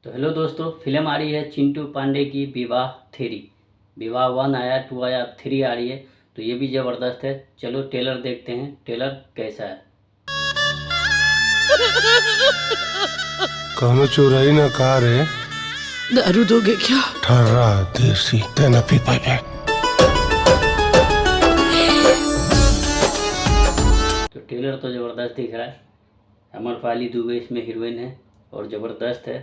तो हेलो दोस्तों, फिल्म आ रही है चिंटू पांडे की विवाह 3। विवाह 1 आया, 2 आया, अब 3 आ रही है। तो ये भी ज़बरदस्त है। चलो ट्रेलर देखते हैं, ट्रेलर कैसा है। कहनो चोराई ना कार है। दारू दोगे क्या? ठर्रा देसी तेना पी पाए। तो ट्रेलर तो ज़बरदस्त दिख रहा है। अमरपाली दुबे इसमें हीरोइन है और ज़बरदस्त है,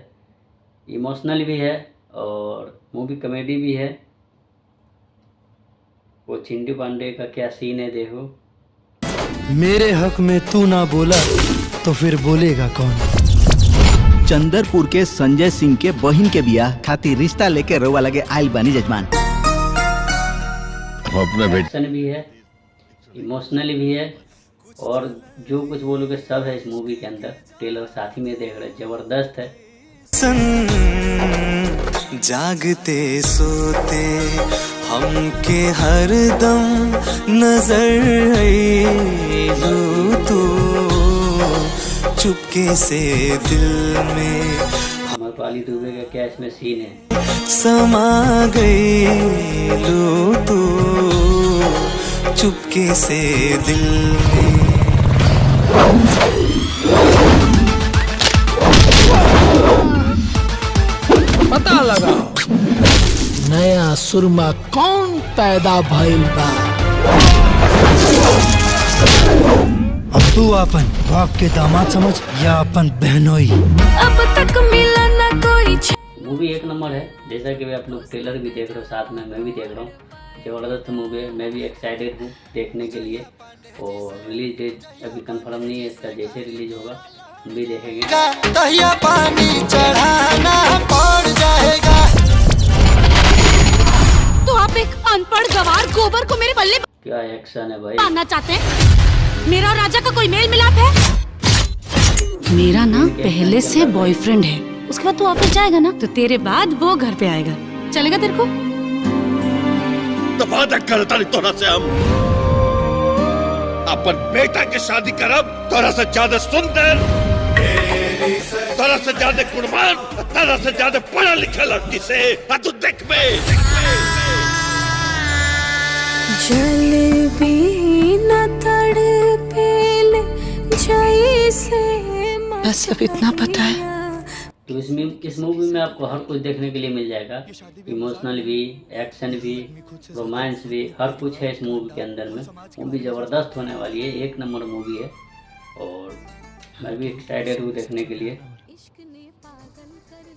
इमोशनल भी है और मूवी कॉमेडी भी है। वो चिंटू पांडे का क्या सीन है देखो। मेरे हक में तू ना बोला तो फिर बोलेगा कौन? चंदरपुर के संजय सिंह के बहिन के बियाह खातिर रिश्ता लेके रोवा लगे आइल बानी जजमान। एक्शन भी है, इमोशनल भी है और जो कुछ बोलोगे सब है इस मूवी के अंदर। ट्रेलर साथ ही में देख रहे, जबरदस्त है। जागते सोते हमके हरदम नजर लो तू चुपके से दिल में अमरपाली दुबे का क्या इसमें सीन है। समा गई लो तू चुपके से दिल में। पता लगाओ नया सुरमा कौन पैदा भइल बा। अब तू अपन बाप के दामाद समझ या अपन बहनोई। अब तक मिला ना कोई। मूवी एक नंबर है। जैसा कि आप लोग ट्रेलर भी देख रहे हो, साथ में मैं भी देख रहा हूँ। ज़बरदस्त मूवी है, मैं भी एक्साइटेड हूँ देखने के लिए। और रिलीज डेट अभी कंफर्म नहीं है इसका, जैसे रिलीज होगा हम भी देखेंगे। दहिया पानी चढ़ाना पड़ जाएगा। तो आप एक अनपढ़ गवार गोबर को मेरे पल्ले क्या एक्शन है भाई। बांधना चाहते हैं? मेरा और राजा का कोई मेल मिलाप है? मेरा ना पहले से बॉयफ्रेंड है। उसके बाद तू ऑफिस जाएगा ना, तो तेरे बाद वो घर पे आएगा। चलेगा तेरे को? तो वादा करता नहीं तोरा से हम अपन बेटा के शादी करब। तोरा से ज्यादा सुंदर, तोरा से ज्यादा कुर्बान, तोरा से ज्यादा पढ़ा लिखा लड़की से तू देख में। जल भी न तड़पेल जैसे। बस अब इतना पता है। तो इस मूवी में आपको हर कुछ देखने के लिए मिल जाएगा। इमोशनल भी, एक्शन भी, रोमांस भी, हर कुछ है इस मूवी के अंदर में। मूवी ज़बरदस्त होने वाली है, एक नंबर मूवी है और मैं भी एक्साइटेड हूँ देखने के लिए।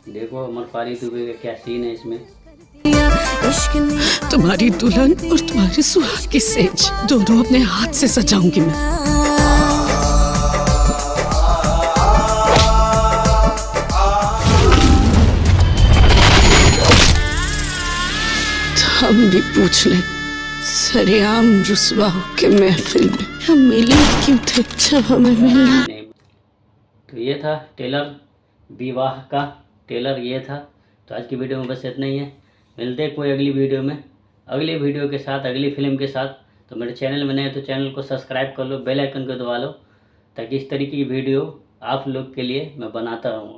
देखो अमरपाली दुबे का क्या सीन है इसमें। तुम्हारी दुल्हन और तुम्हारी सुहाग की सेज दोनों अपने हाथ से सजाऊंगी मैं। हम भी पूछ लें, सरेआम रुसवा के महफिल में हम मिले क्यों थे जब हमें मिलना नहीं। तो ये था ट्रेलर, विवाह का ट्रेलर ये था। तो आज की वीडियो में बस इतना ही है। मिलते हैं कोई अगली वीडियो में, अगली वीडियो के साथ, अगली फिल्म के साथ। तो मेरे चैनल में नए तो चैनल को सब्सक्राइब कर लो, बेल आइकन को दबा लो, ताकि इस तरीके की वीडियो आप लोग के लिए मैं बनाता रहूँ।